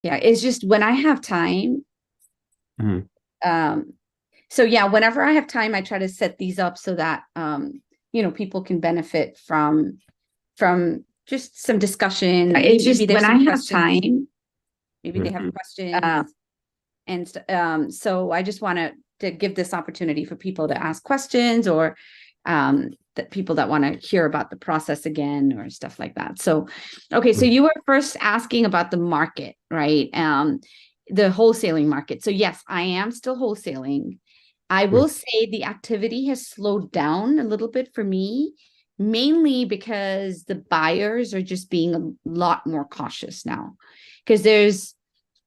Yeah, it's just when I have time. Mhm. Um, so yeah, whenever I have time, I try to set these up so that people can benefit from just some discussion. It's Maybe just there's when I some have questions. time. Maybe they Mhm. have questions. And so I just want to give this opportunity for people to ask questions or that people that want to hear about the process again or stuff like that. So, okay, so Mhm. you were first asking about the market, right? The wholesaling market. So yes, I am still wholesaling. I Mhm. will say the activity has slowed down a little bit for me, mainly because the buyers are just being a lot more cautious now. Because there's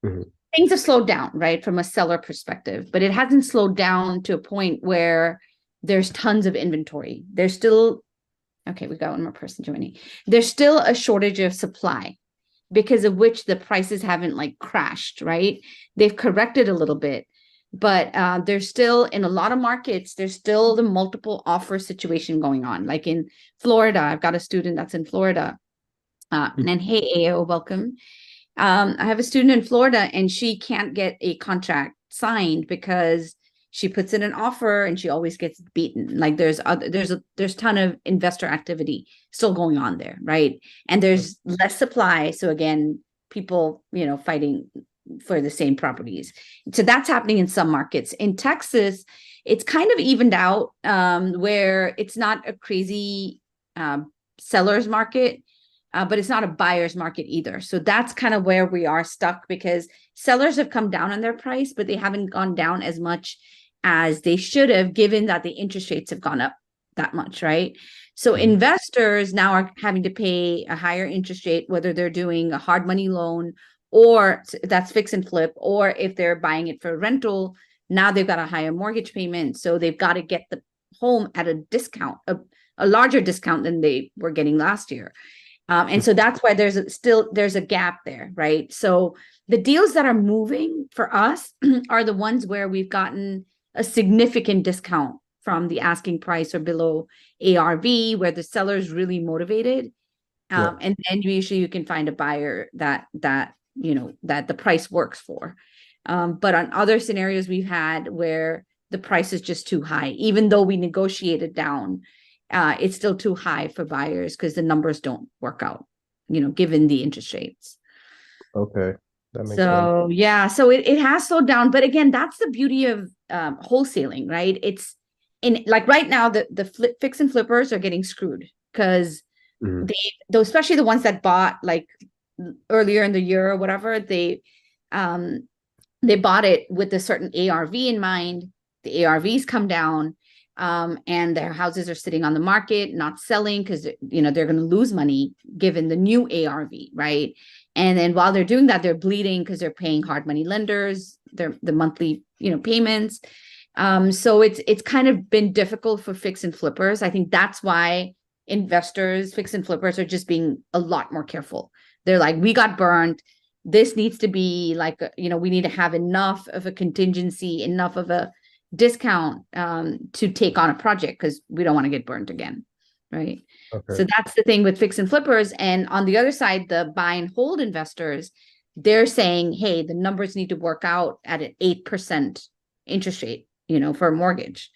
Mhm. things have slowed down, right, from a seller perspective, but it hasn't slowed down to a point where there's tons of inventory. There's still, okay, we got one more person joining. There's still a shortage of supply because of which the prices haven't like crashed, right? They've corrected a little bit, but there's still in a lot of markets, there's still the multiple offer situation going on. Like in Florida, I've got a student that's in Florida. And hey, AO, welcome. I have a student in Florida and she can't get a contract signed because she puts in an offer and she always gets beaten. Like there's ton of investor activity still going on there, right? And there's less supply. So again, people, fighting for the same properties. So that's happening in some markets. In Texas, it's kind of evened out where it's not a crazy seller's market, but it's not a buyer's market either. So that's kind of where we are stuck because sellers have come down on their price, but they haven't gone down as much as they should have, given that the interest rates have gone up that much, right? So Mhm. investors now are having to pay a higher interest rate, whether they're doing a hard money loan or that's fix and flip, or if they're buying it for rental, now they've got a higher mortgage payment. So they've got to get the home at a discount, a larger discount than they were getting last year. And so that's why there's a gap there, right? So the deals that are moving for us are the ones where we've gotten a significant discount from the asking price or below ARV, where the seller is really motivated. Yeah. And then usually you can find a buyer that the price works for. But on other scenarios we've had where the price is just too high, even though we negotiated down, it's still too high for buyers because the numbers don't work out, given the interest rates. Okay. That makes sense. So yeah, so it has slowed down. But again, that's the beauty of wholesaling, right? It's in like right now the fix and flippers are getting screwed because Mhm. they though especially the ones that bought like earlier in the year or whatever, um they bought it with a certain ARV in mind. The ARVs come down, and their houses are sitting on the market, not selling because they're going to lose money given the new ARV, right? And then while they're doing that, they're bleeding because they're paying hard money lenders, their the monthly payments. So it's kind of been difficult for fix and flippers. I think that's why investors, fix and flippers, are just being a lot more careful. They're like, we got burned. This needs to be like, we need to have enough of a contingency, enough of a discount to take on a project because we don't want to get burned again. Right. Okay. So that's the thing with fix and flippers. And on the other side, the buy and hold investors, they're saying, hey, the numbers need to work out at an 8% interest rate, for a mortgage.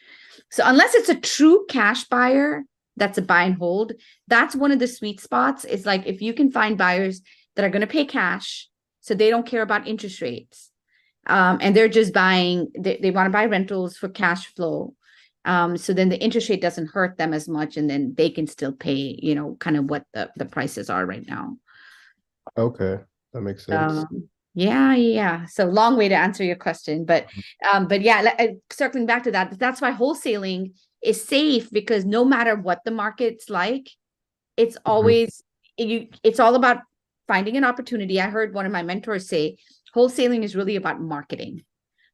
So unless it's a true cash buyer, that's a buy and hold. That's one of the sweet spots. It's like if you can find buyers that are going to pay cash, so they don't care about interest rates, and they're just buying. They want to buy rentals for cash flow. So then the interest rate doesn't hurt them as much, and then they can still pay, kind of what the prices are right now. Okay. That makes sense. Yeah, yeah. So long way to answer your question, but yeah, circling back to that, that's why wholesaling is safe because no matter what the market's like, it's Mhm. always it's all about finding an opportunity. I heard one of my mentors say wholesaling is really about marketing.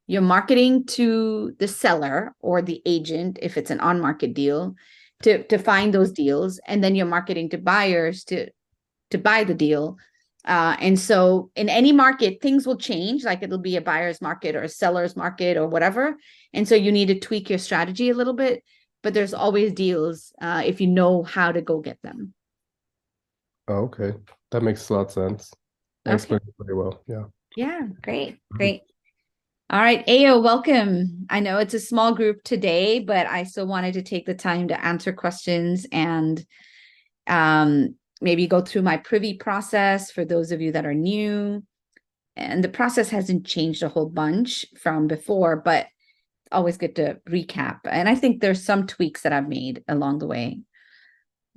You're marketing to the seller or the agent if it's an on-market deal to find those deals, and then you're marketing to buyers to buy the deal. And so in any market, things will change, like it'll be a buyer's market or a seller's market or whatever. And so you need to tweak your strategy a little bit, but there's always deals if you know how to go get them. Oh, okay. That makes a lot of sense. I Okay. explained it pretty well. Yeah. Yeah, great. All right, Ayo, welcome. I know it's a small group today, but I still wanted to take the time to answer questions and maybe go through my privy process for those of you that are new. And the process hasn't changed a whole bunch from before, but always good to recap. And I think there's some tweaks that I've made along the way.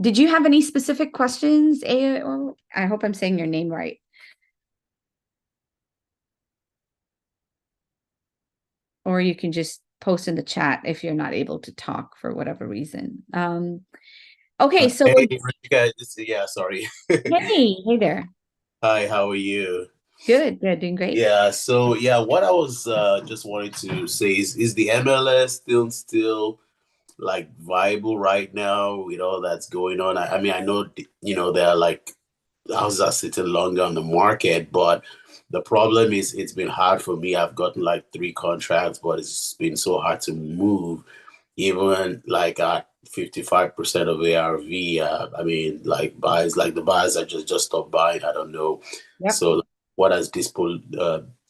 Did you have any specific questions, Ayo? I hope I'm saying your name right. Or you can just post in the chat if you're not able to talk for whatever reason. Okay, so Hey, Ruchika, yeah, sorry. hey there. Hi, how are you? Good, doing great. Yeah, so yeah, what I was just wanting to say is the MLS still like viable right now with all that's going on? I mean, I know there are like houses are sitting longer on the market, but the problem is it's been hard for me. I've gotten like 3 contracts, but it's been so hard to move. Even like at 55% of ARV, I mean, like the buyers are just stopped buying. I don't know. Yep. So, what does this poll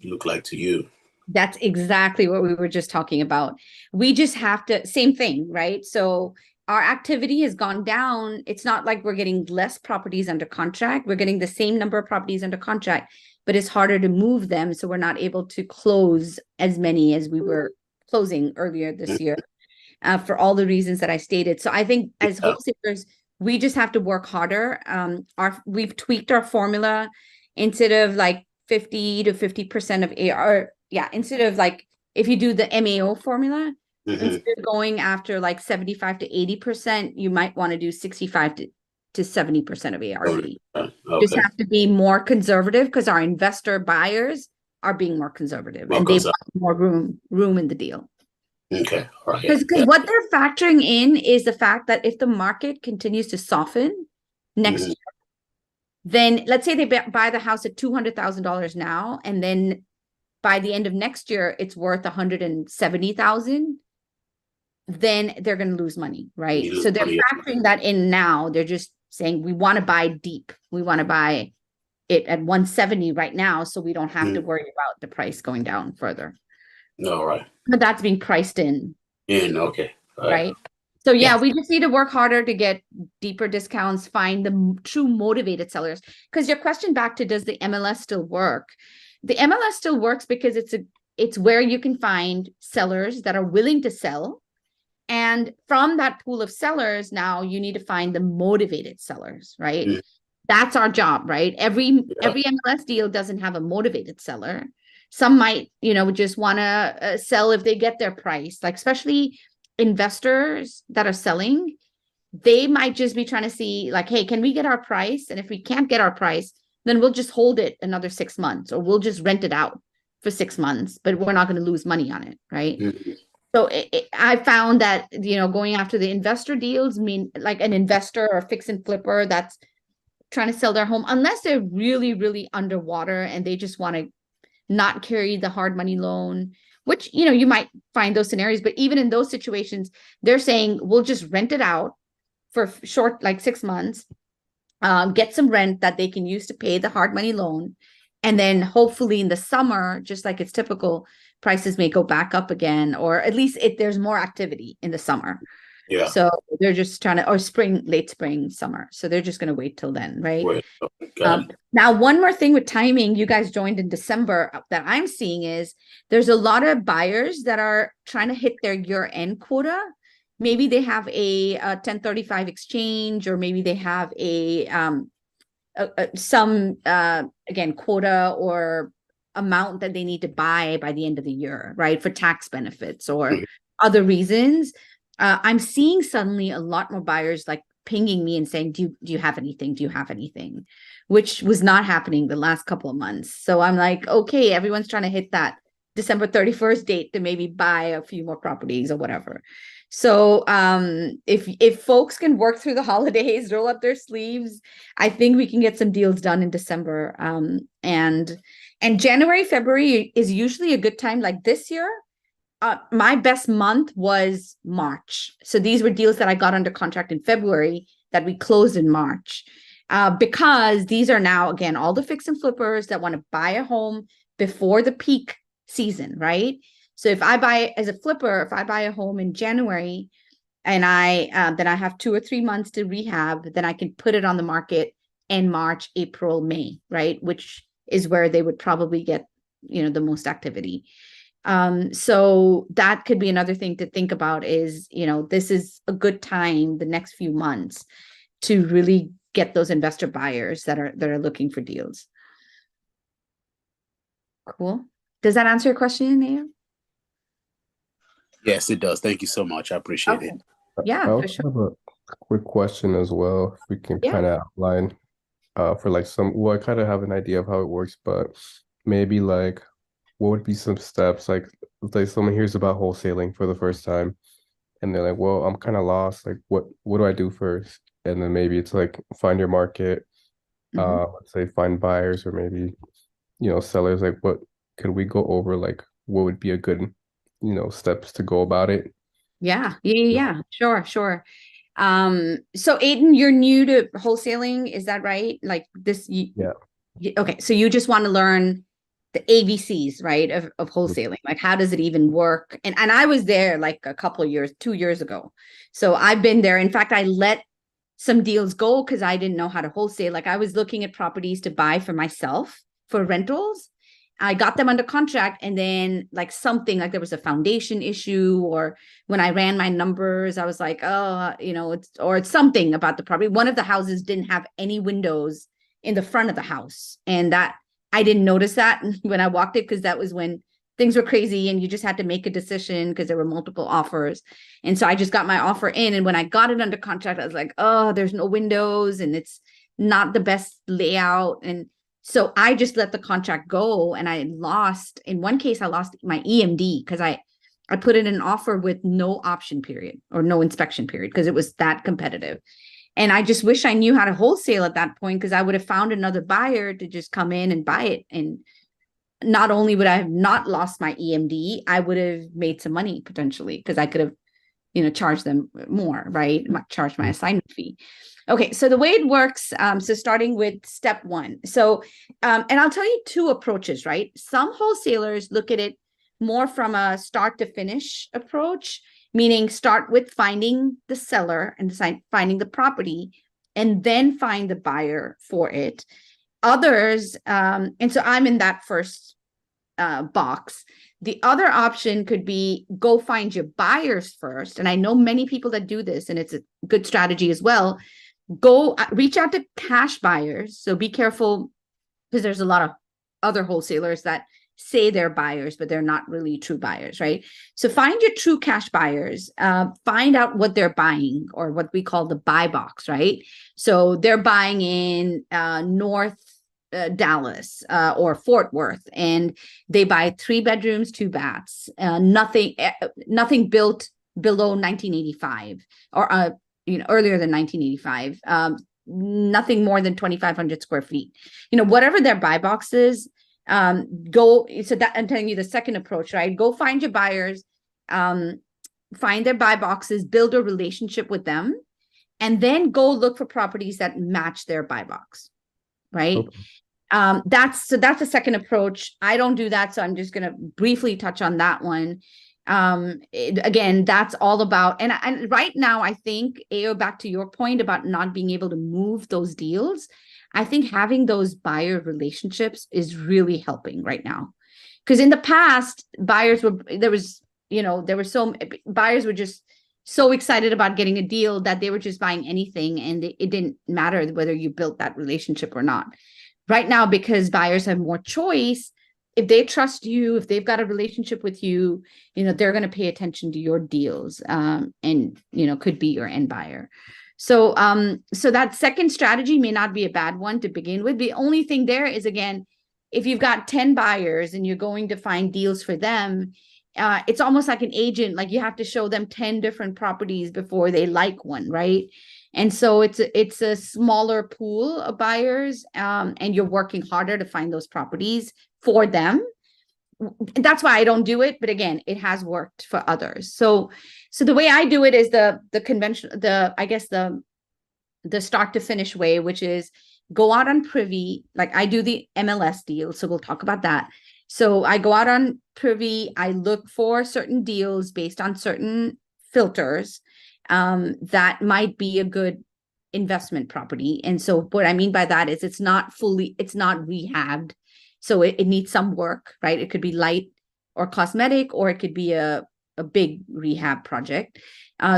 look like to you? That's exactly what we were just talking about. We just have to, same thing, right? So our activity has gone down. It's not like we're getting less properties under contract. We're getting the same number of properties under contract, but it's harder to move them. So we're not able to close as many as we were closing earlier this year. For all the reasons that I stated. So I think as Yeah. wholesalers, we just have to work harder. We've tweaked our formula instead of like 50 to 50% of AR. Yeah, instead of like if you do the MAO formula, instead of going after like 75 to 80%, you might want to do 65 to 70% of ARV. Okay. Just have to be more conservative because our investor buyers are being more conservative and they want more room in the deal. Okay. All right. Because what they're factoring in is the fact that if the market continues to soften next year, then let's say they buy the house at $200,000 now, and then by the end of next year, it's worth $170,000. Then they're going to lose money, right? So they're factoring that in now. They're just saying we want to buy deep. We want to buy it at 170 right now, so we don't have to worry about the price going down further. All right. But that's being priced in. Okay. Right. So yeah, we just need to work harder to get deeper discounts, find the true motivated sellers. Because your question back to does the MLS still work? The MLS still works because it's where you can find sellers that are willing to sell. And from that pool of sellers, now you need to find the motivated sellers, right? That's our job, right? Every MLS deal doesn't have a motivated seller. Some might, just want to sell if they get their price, like especially investors that are selling, they might just be trying to see like, hey, can we get our price? And if we can't get our price, then we'll just hold it another 6 months, or we'll just rent it out for 6 months, but we're not going to lose money on it, right? So I found that, going after the investor deals, mean like an investor or fix and flipper that's trying to sell their home, unless they're really, really underwater and they just want to not carry the hard money loan, which, you might find those scenarios. But even in those situations, they're saying, we'll just rent it out for short, like 6 months, get some rent that they can use to pay the hard money loan. And then hopefully in the summer, just like it's typical, prices may go back up again, or at least there's more activity in the summer. Yeah. So they're just trying to, or late spring, summer. So they're just going to wait till then, right? Now, one more thing with timing, you guys joined in December that I'm seeing is there's a lot of buyers that are trying to hit their year-end quota. Maybe they have a 1035 exchange, or maybe they have some again, quota or amount that they need to buy by the end of the year, right? For tax benefits or other reasons. I'm seeing suddenly a lot more buyers like pinging me and saying, do you have anything? Do you have anything? Which was not happening the last couple of months. So I'm like, okay, everyone's trying to hit that December 31st date to maybe buy a few more properties or whatever. So if folks can work through the holidays, roll up their sleeves, I think we can get some deals done in December. And January, February is usually a good time. Like this year, my best month was March. So these were deals that I got under contract in February that we closed in March. Because these are now, again, all the fix and flippers that want to buy a home, before the peak season, right? So if I buy as a flipper, if I buy a home in January and then I have 2 or 3 months to rehab, then I can put it on the market in March, April, May, right? Which is where they would probably get, the most activity. So that could be another thing to think about is, this is a good time, the next few months, to really get those investor buyers that are looking for deals. Cool. Does that answer your question, Naya? Yes, it does. Thank you so much. I appreciate it. Yeah, I for also sure. have a quick question as well. If we can Yeah. kind of outline for like I kind of have an idea of how it works, but maybe like what would be some steps like someone hears about wholesaling for the first time and they're like, well, I'm kind of lost. Like what do I do first? And then maybe it's like find your market, let's say find buyers or maybe, sellers. Like what could we go over? Like what would be a good, steps to go about it? Yeah. Sure. So Aiden, you're new to wholesaling, is that right? Like this, Yeah. okay. So you just want to learn the ABCs, right? Of wholesaling. Like how does it even work? And I was there like a couple of years, 2 years ago. So I've been there. In fact, I let some deals go because I didn't know how to wholesale. Like I was looking at properties to buy for myself for rentals. I got them under contract, and then like something like there was a foundation issue, or when I ran my numbers, I was like, oh, it's something about the property. One of the houses didn't have any windows in the front of the house, and that I didn't notice that when I walked it because that was when things were crazy and you just had to make a decision because there were multiple offers. And so I just got my offer in, and when I got it under contract, I was like, oh, there's no windows and it's not the best layout. And so I just let the contract go, and in one case, I lost my EMD because I put in an offer with no option period or no inspection period because it was that competitive. And I just wish I knew how to wholesale at that point because I would have found another buyer to just come in and buy it. And not only would I have not lost my EMD, I would have made some money potentially because I could have, charged them more, right? Charge my assignment fee. Okay, so the way it works, so starting with step one. So, and I'll tell you two approaches, right? Some wholesalers look at it more from a start to finish approach, meaning start with finding the seller and finding the property, and then find the buyer for it. Others, and so I'm in that first box. The other option could be go find your buyers first. And I know many people that do this, and it's a good strategy as well. Go reach out to cash buyers. So be careful because there's a lot of other wholesalers that say they're buyers, but they're not really true buyers, right? So find your true cash buyers, find out what they're buying, or what we call the buy box, right? So they're buying in North Dallas or Fort Worth, and they buy 3 bedrooms, 2 baths, nothing built below 1985 or earlier than 1985, nothing more than 2,500 square feet. Whatever their buy box is, so that I'm telling you the second approach, right? Go find your buyers, find their buy boxes, build a relationship with them, and then go look for properties that match their buy box, right? Okay. That's the second approach. I don't do that, so I'm just going to briefly touch on that one. Again, that's all about, and right now, I think, Ayo, back to your point about not being able to move those deals, I think having those buyer relationships is really helping right now. Because in the past, buyers were just so excited about getting a deal that they were just buying anything, and it didn't matter whether you built that relationship or not. Right now, because buyers have more choice, if they trust you, if they've got a relationship with you, they're going to pay attention to your deals, and could be your end buyer. So that second strategy may not be a bad one to begin with. The only thing there is, again, if you've got 10 buyers and you're going to find deals for them, it's almost like an agent. Like you have to show them 10 different properties before they like one, right? And so it's a smaller pool of buyers, and you're working harder to find those properties for them. That's why I don't do it, but again, it has worked for others. So the way I do it is the conventional, the start to finish way, which is go out on Privy. Like I do the MLS deal, so we'll talk about that. So I go out on Privy, I look for certain deals based on certain filters that might be a good investment property. And so what I mean by that is it's not rehabbed. So it needs some work, right? It could be light or cosmetic, or it could be a big rehab project.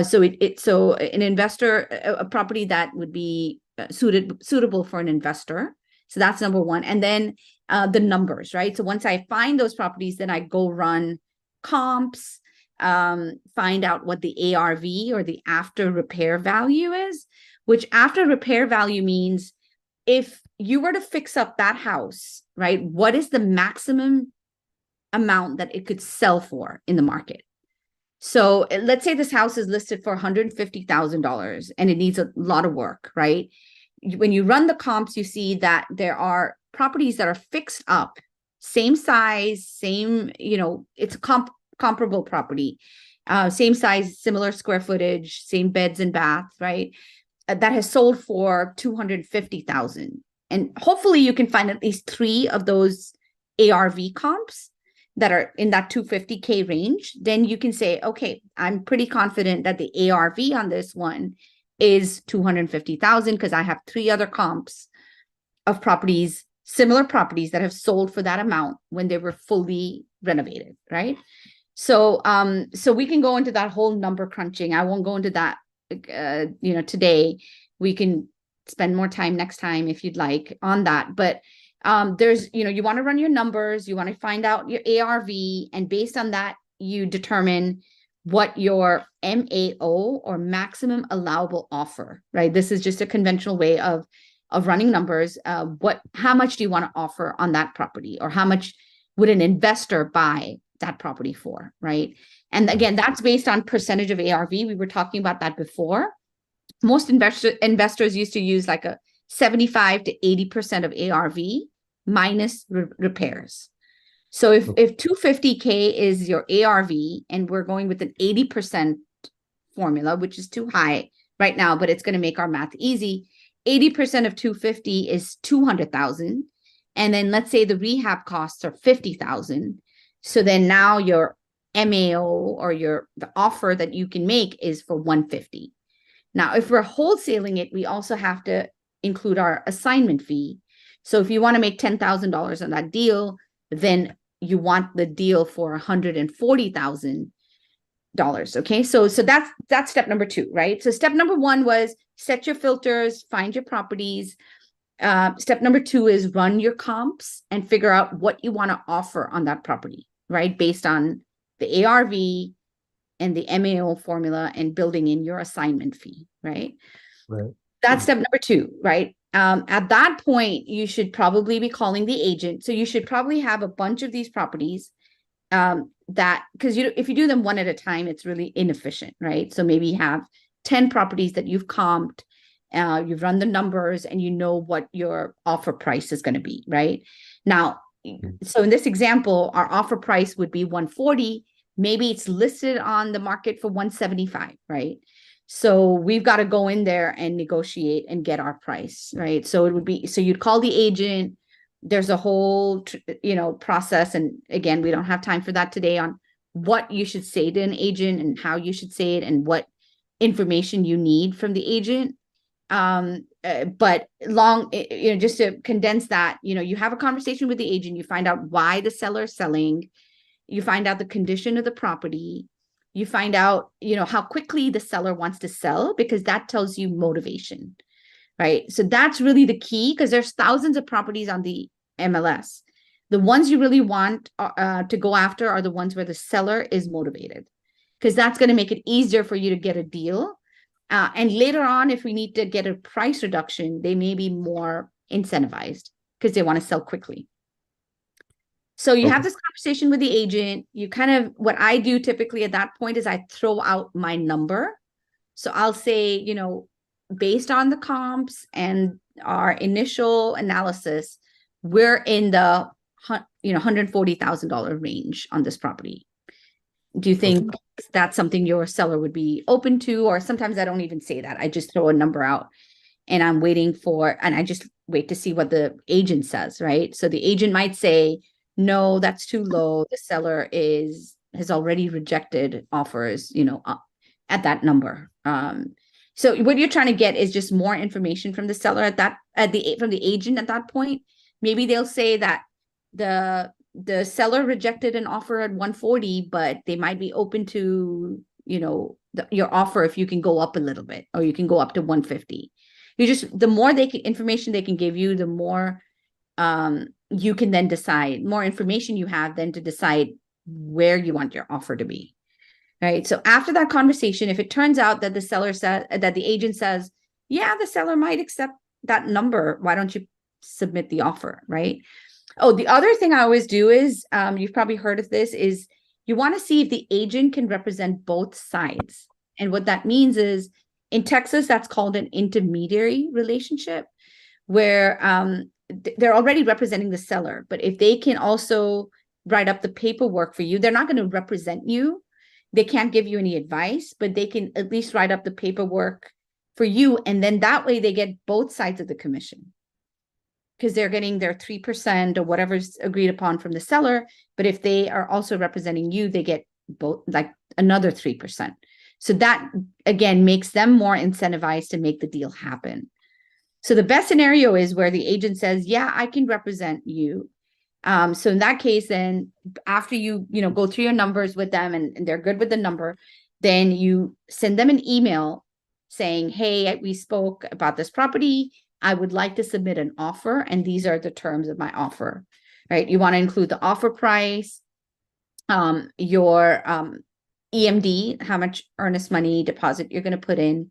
So an investor, a property that would be suitable for an investor. So that's number one. And then the numbers, right? So once I find those properties, then I go run comps, find out what the ARV or the after repair value is, which after repair value means if you were to fix up that house, right, what is the maximum amount that it could sell for in the market? So let's say this house is listed for $150,000 and it needs a lot of work, right? When you run the comps, you see that there are properties that are fixed up, same size, same, it's a comparable property, same size, similar square footage, same beds and baths, right? That has sold for $250,000. And hopefully you can find at least 3 of those ARV comps that are in that 250K range. Then you can say, okay, I'm pretty confident that the ARV on this one is 250,000 because I have 3 other comps of properties, similar properties that have sold for that amount when they were fully renovated, right? So we can go into that whole number crunching. I won't go into that today. We can spend more time next time if you'd like on that. But there's, you want to run your numbers, you want to find out your ARV, and based on that, you determine what your MAO or maximum allowable offer, right? This is just a conventional way of running numbers. How much do you want to offer on that property, or how much would an investor buy that property for, right? And again, that's based on percentage of ARV. We were talking about that before. Most investors used to use like a 75 to 80% of ARV minus repairs. So if 250K is your ARV and we're going with an 80% formula, which is too high right now, but it's going to make our math easy. 80% of 250 is 200,000. And then let's say the rehab costs are 50,000. So then now your MAO or the offer that you can make is for 150. Now, if we're wholesaling it, we also have to include our assignment fee. So if you want to make $10,000 on that deal, then you want the deal for $140,000. Okay, so that's step number 2, right? So step number 1 was set your filters, find your properties. Step number 2 is run your comps and figure out what you want to offer on that property, right? Based on the ARV and the MAO formula and building in your assignment fee, right? Right. That's step number 2, right? At that point, you should probably be calling the agent. So you should probably have a bunch of these properties because if you do them one at a time, it's really inefficient, right? So maybe you have 10 properties that you've comped, you've run the numbers, and you know what your offer price is going to be, right? Now, so in this example, our offer price would be 140. Maybe it's listed on the market for 175, right? So we've got to go in there and negotiate and get our price, right? So you'd call the agent. There's a whole, process. And again, we don't have time for that today on what you should say to an agent and how you should say it and what information you need from the agent. But just to condense that, you have a conversation with the agent, you find out why the seller is selling, you find out the condition of the property, you find out, how quickly the seller wants to sell, because that tells you motivation, right? So that's really the key, because there's thousands of properties on the MLS. The ones you really want to go after are the ones where the seller is motivated, because that's going to make it easier for you to get a deal. And later on, if we need to get a price reduction, they may be more incentivized because they want to sell quickly. So you have this conversation with the agent. What I do typically at that point is I throw out my number. So I'll say, based on the comps and our initial analysis, we're in the $140,000 range on this property. Do you think that's something your seller would be open to? Or sometimes I don't even say that. I just throw a number out and and I just wait to see what the agent says, right? So the agent might say, no, that's too low. The seller has already rejected offers, at that number. So what you're trying to get is just more information from the seller from the agent at that point. Maybe they'll say that the seller rejected an offer at 140, but they might be open to, your offer if you can go up a little bit, or you can go up to 150. The more information they can give you, the more you can then decide, more information you have then to decide where you want your offer to be. Right. So after that conversation, if it turns out that the agent says, yeah, the seller might accept that number, why don't you submit the offer? Right. Oh, the other thing I always do is, you've probably heard of this, is you want to see if the agent can represent both sides. And what that means is, in Texas, that's called an intermediary relationship, where they're already representing the seller. But if they can also write up the paperwork for you, they're not going to represent you. They can't give you any advice, but they can at least write up the paperwork for you. And then that way they get both sides of the commission, because they're getting their 3% or whatever's agreed upon from the seller. But if they are also representing you, they get both, like another 3%. So that, again, makes them more incentivized to make the deal happen. So the best scenario is where the agent says, yeah, I can represent you. So in that case, then after you go through your numbers with them and they're good with the number, then you send them an email saying, hey, we spoke about this property. I would like to submit an offer, and these are the terms of my offer, right? You want to include the offer price, your EMD, how much earnest money deposit you're going to put in,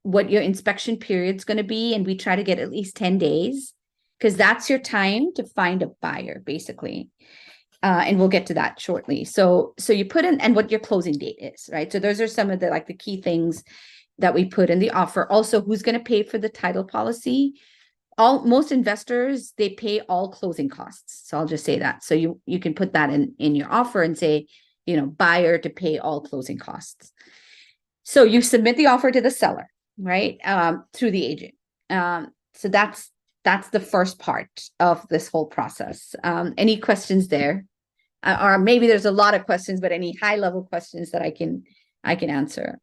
what your inspection period is going to be. And we try to get at least 10 days, because that's your time to find a buyer, basically. And we'll get to that shortly. So you put in, and what your closing date is, right? So those are some of the key things that we put in the offer. Also, who's going to pay for the title policy? Most investors, they pay all closing costs. So I'll just say that. So you can put that in your offer and say, buyer to pay all closing costs. So you submit the offer to the seller, right? Through the agent. So that's the first part of this whole process. Any questions there? Or maybe there's a lot of questions, but any high level questions that I can answer?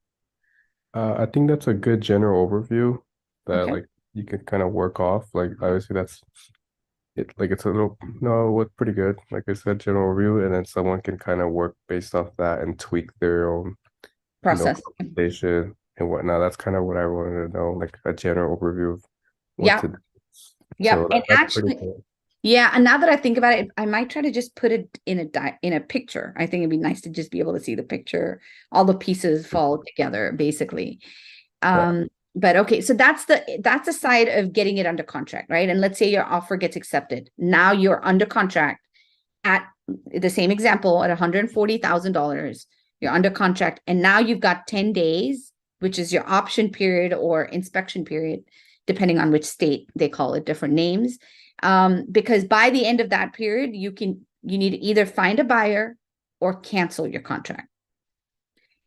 I think that's a good general overview that Okay. like you can kind of work off. Like obviously that's it, like it's a little no, what's pretty good. Like I said, general overview, and then someone can kind of work based off that and tweak their own, Process. compensation and whatnot. That's kind of what I wanted to know, like a general overview of what Yeah. to do. Yeah. So And that's pretty actually, cool. yeah. And now that I think about it, I might try to just put it in a picture. I think it'd be nice to just be able to see the picture, all the pieces fall together, basically. Yeah. But okay, so that's the side of getting it under contract, right? And let's say your offer gets accepted. Now you're under contract at the same example at $140,000. You're under contract, and now you've got 10 days, which is your option period or inspection period, depending on which state they call it different names. Because by the end of that period, you need to either find a buyer or cancel your contract.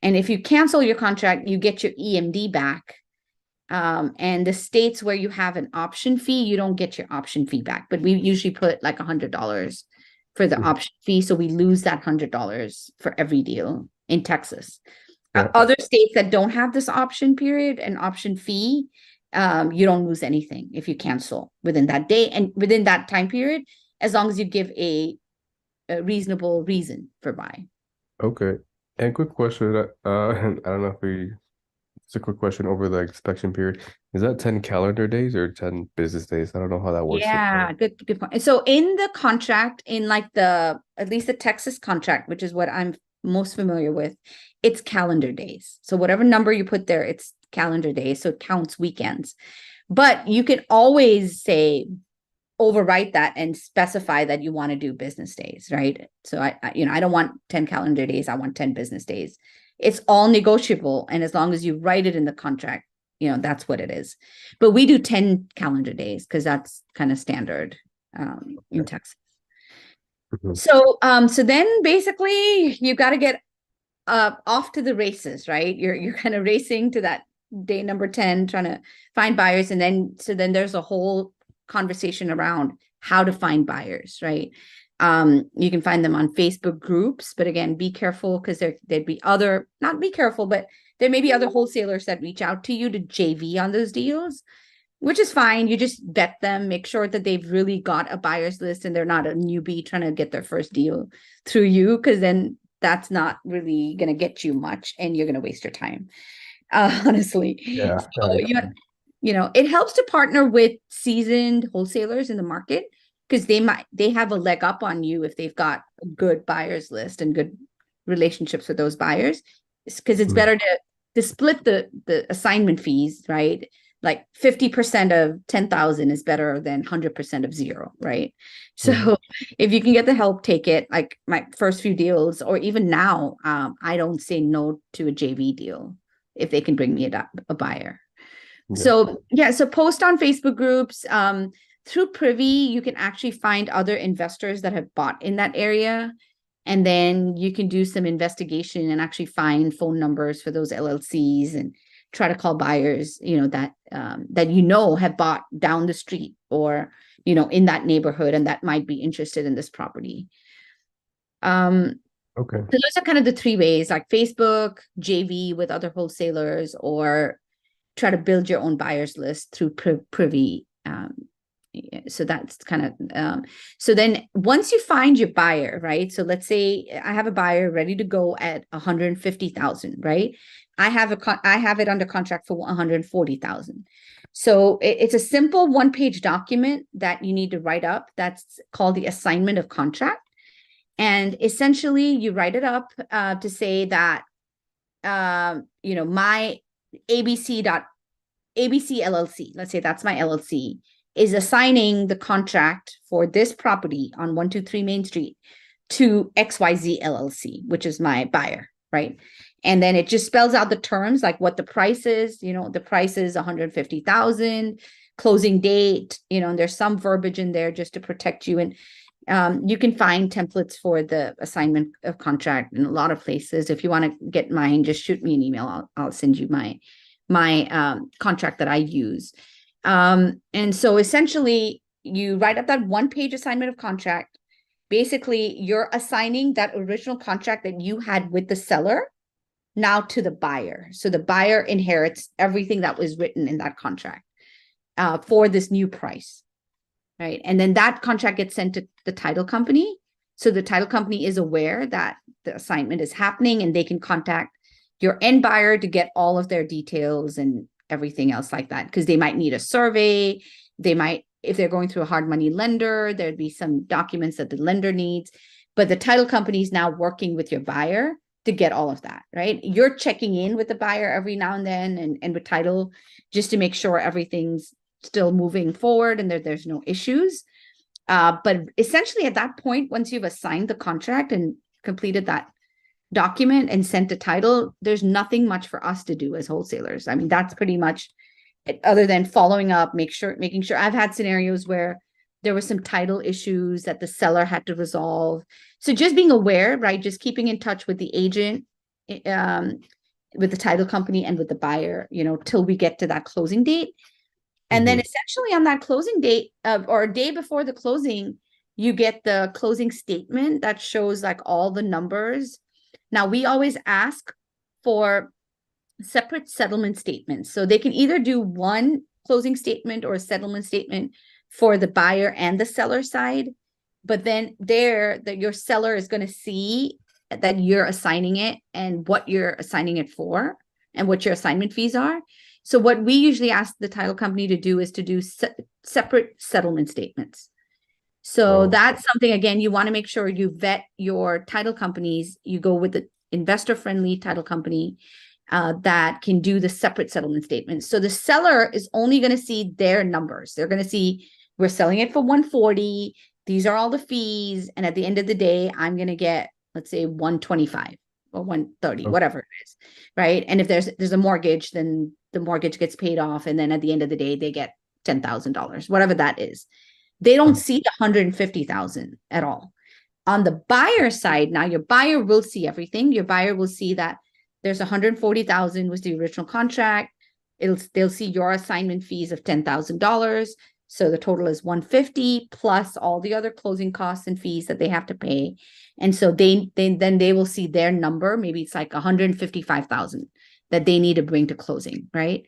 And if you cancel your contract, you get your EMD back. And the states where you have an option fee, you don't get your option fee back. But we usually put like $100 for the Mhm. option fee. So we lose that $100 for every deal in Texas. Yeah. Other states that don't have this option period and option fee, you don't lose anything if you cancel within that day and within that time period, as long as you give a reasonable reason for buy. Okay. And quick question, I don't know if it's a quick question over the inspection period. Is that 10 calendar days or 10 business days? I don't know how that works. Yeah, good point. So in the contract, in like at least the Texas contract, which is what I'm most familiar with, it's calendar days. So whatever number you put there, it's calendar days. So it counts weekends. But you can always say, overwrite that and specify that you want to do business days, right? So I don't want 10 calendar days. I want 10 business days. It's all negotiable. And as long as you write it in the contract, that's what it is. But we do 10 calendar days because that's kind of standard in Texas. Mhm. So then basically you got to get off to the races, right? You're kind of racing to that day number 10, trying to find buyers. And then there's a whole conversation around how to find buyers, right? You can find them on Facebook groups, but again, be careful because there'd be not be careful, but there may be other wholesalers that reach out to you to JV on those deals, which is fine. You just vet them, make sure that they've really got a buyer's list and they're not a newbie trying to get their first deal through you, because then that's not really going to get you much and you're going to waste your time, honestly. Yeah. So, it helps to partner with seasoned wholesalers in the market, because they have a leg up on you if they've got a good buyer's list and good relationships with those buyers, because it's better to split the assignment fees, right? Like 50% of 10,000 is better than 100% of zero, right? So if you can get the help, take it. Like my first few deals, or even now, I don't say no to a JV deal if they can bring me a buyer. So post on Facebook groups. Through Privy, you can actually find other investors that have bought in that area. And then you can do some investigation and actually find phone numbers for those LLCs and try to call buyers, that have bought down the street or, in that neighborhood and that might be interested in this property. Okay. So those are kind of the three ways, like Facebook, JV with other wholesalers, or try to build your own buyer's list through Privy. So that's kind of, so then once you find your buyer, right? So let's say I have a buyer ready to go at 150,000, right? I have it under contract for 140,000. So it's a simple one-page document that you need to write up. That's called the assignment of contract. And essentially you write it up to say that, my ABC LLC, let's say that's my LLC, is assigning the contract for this property on 123 Main Street to XYZ LLC, which is my buyer, right? And then it just spells out the terms, like what the price is. The price is 150,000, closing date, and there's some verbiage in there just to protect you. And you can find templates for the assignment of contract in a lot of places. If you want to get mine, just shoot me an email. I'll send you my contract that I use. And so essentially you write up that one-page assignment of contract. Basically, you're assigning that original contract that you had with the seller now to the buyer. So the buyer inherits everything that was written in that contract for this new price, right? And then that contract gets sent to the title company. So the title company is aware that the assignment is happening and they can contact your end buyer to get all of their details and everything else like that, because they might need a survey. They might, if they're going through a hard money lender, there'd be some documents that the lender needs, but the title company is now working with your buyer to get all of that, right? You're checking in with the buyer every now and then and with title just to make sure everything's still moving forward and there's no issues. But essentially at that point, once you've assigned the contract and completed that document and sent a title, there's nothing much for us to do as wholesalers. I mean, that's pretty much it, other than following up, making sure. I've had scenarios where there were some title issues that the seller had to resolve. So just being aware, right? Just keeping in touch with the agent, with the title company and with the buyer, till we get to that closing date. And then essentially on that closing date or a day before the closing, you get the closing statement that shows like all the numbers. Now, we always ask for separate settlement statements. So they can either do one closing statement or a settlement statement for the buyer and the seller side. But then your seller is going to see that you're assigning it and what you're assigning it for and what your assignment fees are. So what we usually ask the title company to do is to do separate settlement statements. So that's something, again, you want to make sure you vet your title companies. You go with the investor-friendly title company that can do the separate settlement statements. So the seller is only going to see their numbers. They're going to see, we're selling it for 140. These are all the fees. And at the end of the day, I'm going to get, let's say 125 or 130, whatever it is, right? And if there's a mortgage, then the mortgage gets paid off. And then at the end of the day, they get $10,000, whatever that is. They don't see the 150,000 at all. On the buyer side, now your buyer will see everything. Your buyer will see that there's 140,000 was the original contract. They'll see your assignment fees of $10,000. So the total is 150 plus all the other closing costs and fees that they have to pay. And so then they will see their number. Maybe it's like 155,000 that they need to bring to closing, right?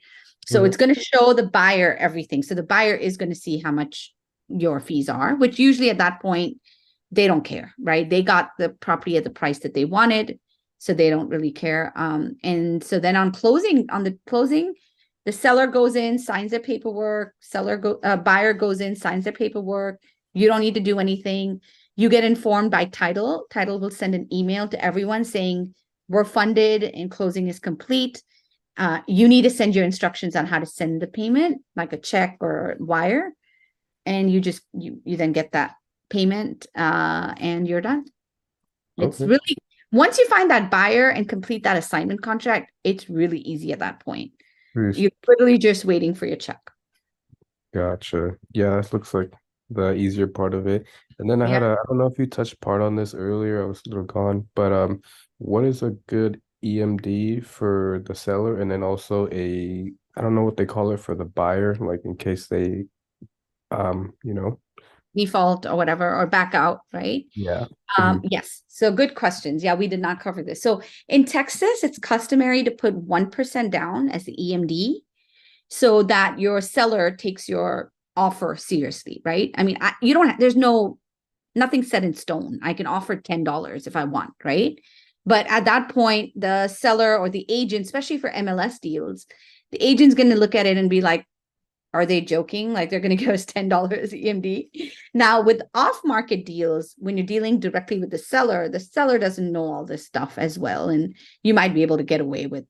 So Yeah. it's going to show the buyer everything. So the buyer is going to see how much your fees are, which usually at that point, they don't care, right? They got the property at the price that they wanted, so they don't really care. And so then on the closing, the seller goes in, signs the paperwork, buyer goes in, signs the paperwork. You don't need to do anything. You get informed by title. Title will send an email to everyone saying, we're funded and closing is complete. You need to send your instructions on how to send the payment, like a check or wire. And you then get that payment and you're done. It's Okay. really, once you find that buyer and complete that assignment contract, it's really easy at that point. Please. You're literally just waiting for your check. Gotcha. Yeah, that looks like the easier part of it. And then Yeah. I don't know if you touched part on this earlier, I was a little gone, but what is a good EMD for the seller and then also I don't know what they call it for the buyer, like in case they you know. Default or whatever, or back out, right? Yeah. Mhm. Yes. So good questions. Yeah, we did not cover this. So in Texas, it's customary to put 1% down as the EMD so that your seller takes your offer seriously, right? I mean, there's nothing set in stone. I can offer $10 if I want, right? But at that point, the seller or the agent, especially for MLS deals, the agent's going to look at it and be like, are they joking? Like they're going to give us $10 EMD. Now, with off-market deals, when you're dealing directly with the seller doesn't know all this stuff as well. And you might be able to get away with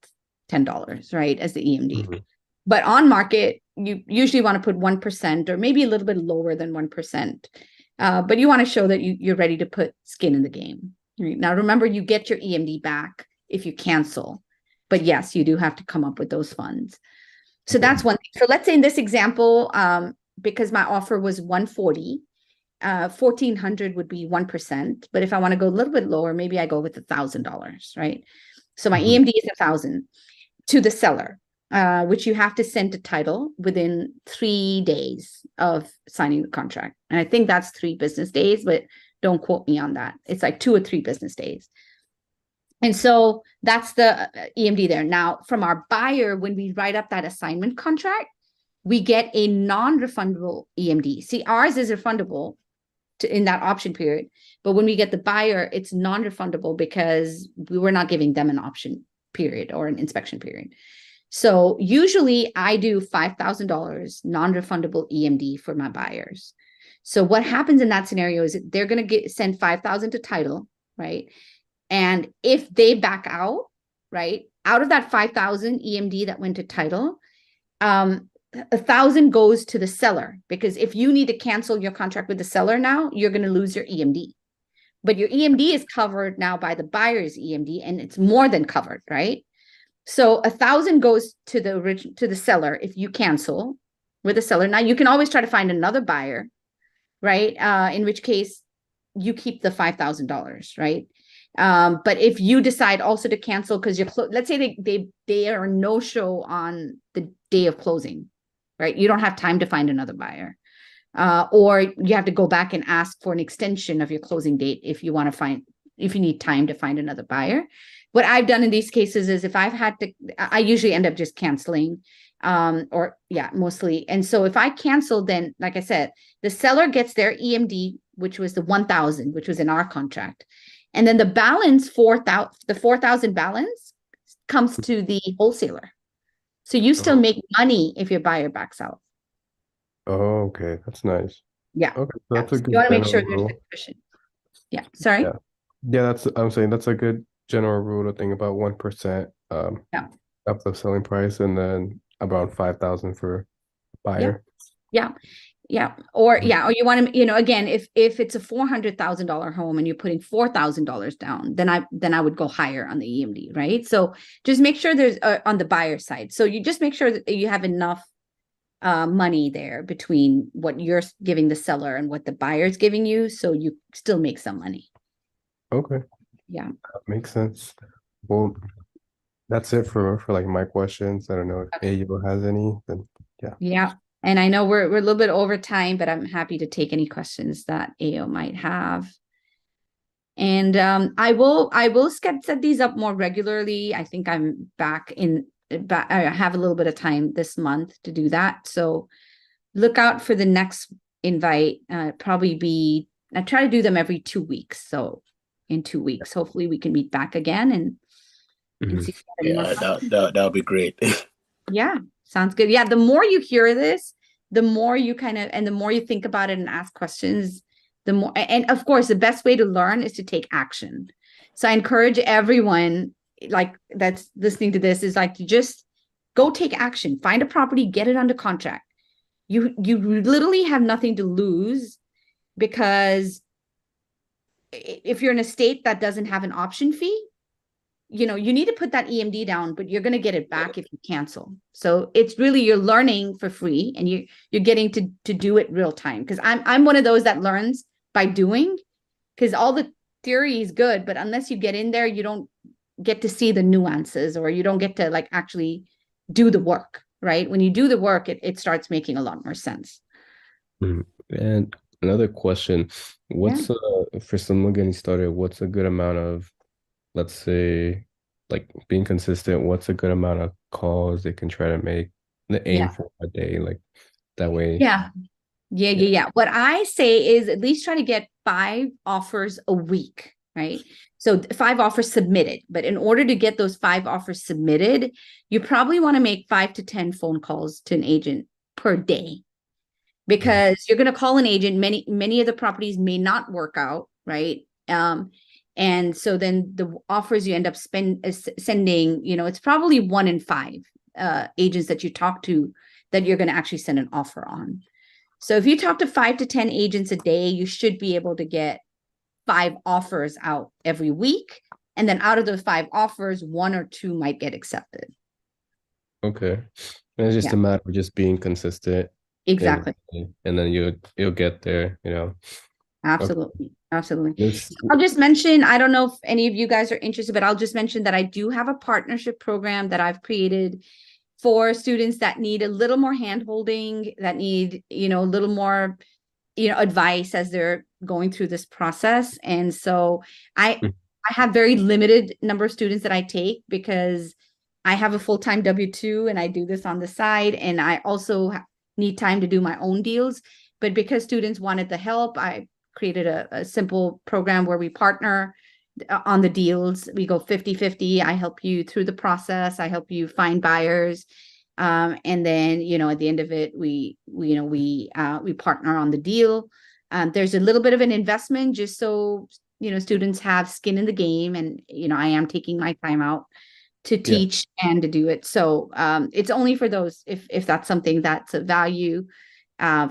$10, right, as the EMD. Mhm. But on market, you usually want to put 1% or maybe a little bit lower than 1%. But you want to show that you're ready to put skin in the game. Right? Now, remember, you get your EMD back if you cancel. But yes, you do have to come up with those funds. So that's one thing. So let's say in this example, because my offer was 140, 1,400 would be 1%. But if I want to go a little bit lower, maybe I go with $1,000, right? So my Mhm. EMD is 1,000 to the seller, which you have to send to title within 3 days of signing the contract. And I think that's 3 business days, but don't quote me on that. It's like 2 or 3 business days. And so that's the EMD there. Now, from our buyer, when we write up that assignment contract, we get a non-refundable EMD. See, ours is refundable in that option period. But when we get the buyer, it's non-refundable because we were not giving them an option period or an inspection period. So usually I do $5,000 non-refundable EMD for my buyers. So what happens in that scenario is they're going to send 5,000 to title, right? And if they back out, right, out of that 5,000 EMD that went to title, 1,000 goes to the seller, because if you need to cancel your contract with the seller now, you're going to lose your EMD. But your EMD is covered now by the buyer's EMD, and it's more than covered, right? So 1,000 goes to the seller if you cancel with the seller. Now you can always try to find another buyer, right? In which case you keep the $5,000, right? But if you decide also to cancel because let's say they are no show on the day of closing, right? You don't have time to find another buyer. Or you have to go back and ask for an extension of your closing date if you need time to find another buyer. What I've done in these cases is if I've had to, I usually end up just canceling, mostly. And so if I cancel, then like I said, the seller gets their EMD, which was the 1,000, which was in our contract. And then the balance, the 4,000 balance comes to the wholesaler. So you still Oh, make money if your buyer backs out. oh, okay. That's nice. Yeah. Okay, so Yeah. that's a So you good want to make sure general there's a rule. cushion. Yeah. Sorry. Yeah. Yeah, I'm saying that's a good general rule to think about 1% Yeah. of the selling price and then around 5,000 for Yeah. buyer. Yeah. Yeah. Or Mhm. or you want to, again, if it's a $400,000 home and you're putting $4,000 down, then I would go higher on the EMD, right? So just make sure there's on the buyer side. So you just make sure that you have enough money there between what you're giving the seller and what the buyer's giving you, so you still make some money. Okay, Yeah. that makes sense. Well, that's it for like my questions. I don't know if Okay. Ayo has any, then yeah. Yeah. And I know we're a little bit over time, but I'm happy to take any questions that AO might have. And I will set these up more regularly. I think I'm back in, I have a little bit of time this month to do that. So look out for the next invite. Probably be, I try to do them every 2 weeks. So in 2 weeks, hopefully we can meet back again and see if you have any more Yeah, questions. that'll be great. Yeah, sounds good. Yeah, the more you hear this, the more you and the more you think about it and ask questions, the more, and of course, the best way to learn is to take action. So I encourage everyone, like that's listening to this, is like to just go take action, find a property, get it under contract. You literally have nothing to lose, because if you're in a state that doesn't have an option fee, you need to put that EMD down, but you're going to get it back if you cancel. So it's really, you're learning for free, and you're getting to do it real time. Because I'm one of those that learns by doing, because all the theory is good, but unless you get in there, you don't get to see the nuances, or you don't get to like actually do the work, right? When you do the work, it starts making a lot more sense. And another question, what's for someone getting started, what's a good amount of, let's say, like being consistent, what's a good amount of calls they can try to make, the aim Yeah. for a day, like that way? Yeah. What I say is at least try to get 5 offers a week, right? So 5 offers submitted, but in order to get those 5 offers submitted, you probably want to make 5 to 10 phone calls to an agent per day, because you're going to call an agent. Many of the properties may not work out, right? And so then the offers you end up sending, it's probably 1 in 5 agents that you talk to that you're going to actually send an offer on. So if you talk to 5 to 10 agents a day, you should be able to get 5 offers out every week. And then out of those 5 offers, 1 or 2 might get accepted. Okay. And it's just a matter of just being consistent. Exactly. And then you'll get there, Absolutely. Okay. Absolutely. I'll just mention, I don't know if any of you guys are interested, but I'll just mention that I do have a partnership program that I've created for students that need a little more hand-holding, that need, a little more, advice as they're going through this process. And so I have very limited number of students that I take, because I have a full-time W-2 and I do this on the side. And I also need time to do my own deals. But because students wanted the help, I created a simple program where we partner on the deals. We go 50-50. I help you through the process. I help you find buyers. And then, at the end of it, we partner on the deal. There's a little bit of an investment just so, students have skin in the game, and, I am taking my time out to teach and to do it. So, it's only for those, if that's something that's of value,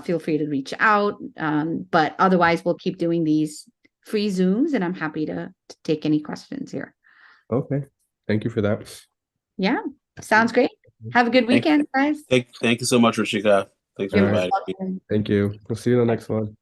feel free to reach out. But otherwise we'll keep doing these free Zooms, and I'm happy to take any questions here. Okay. Thank you for that. Yeah. Sounds great. Have a good weekend, guys. Thank you so much, Ruchika. Thanks for inviting me. Thank you. We'll see you in the next one.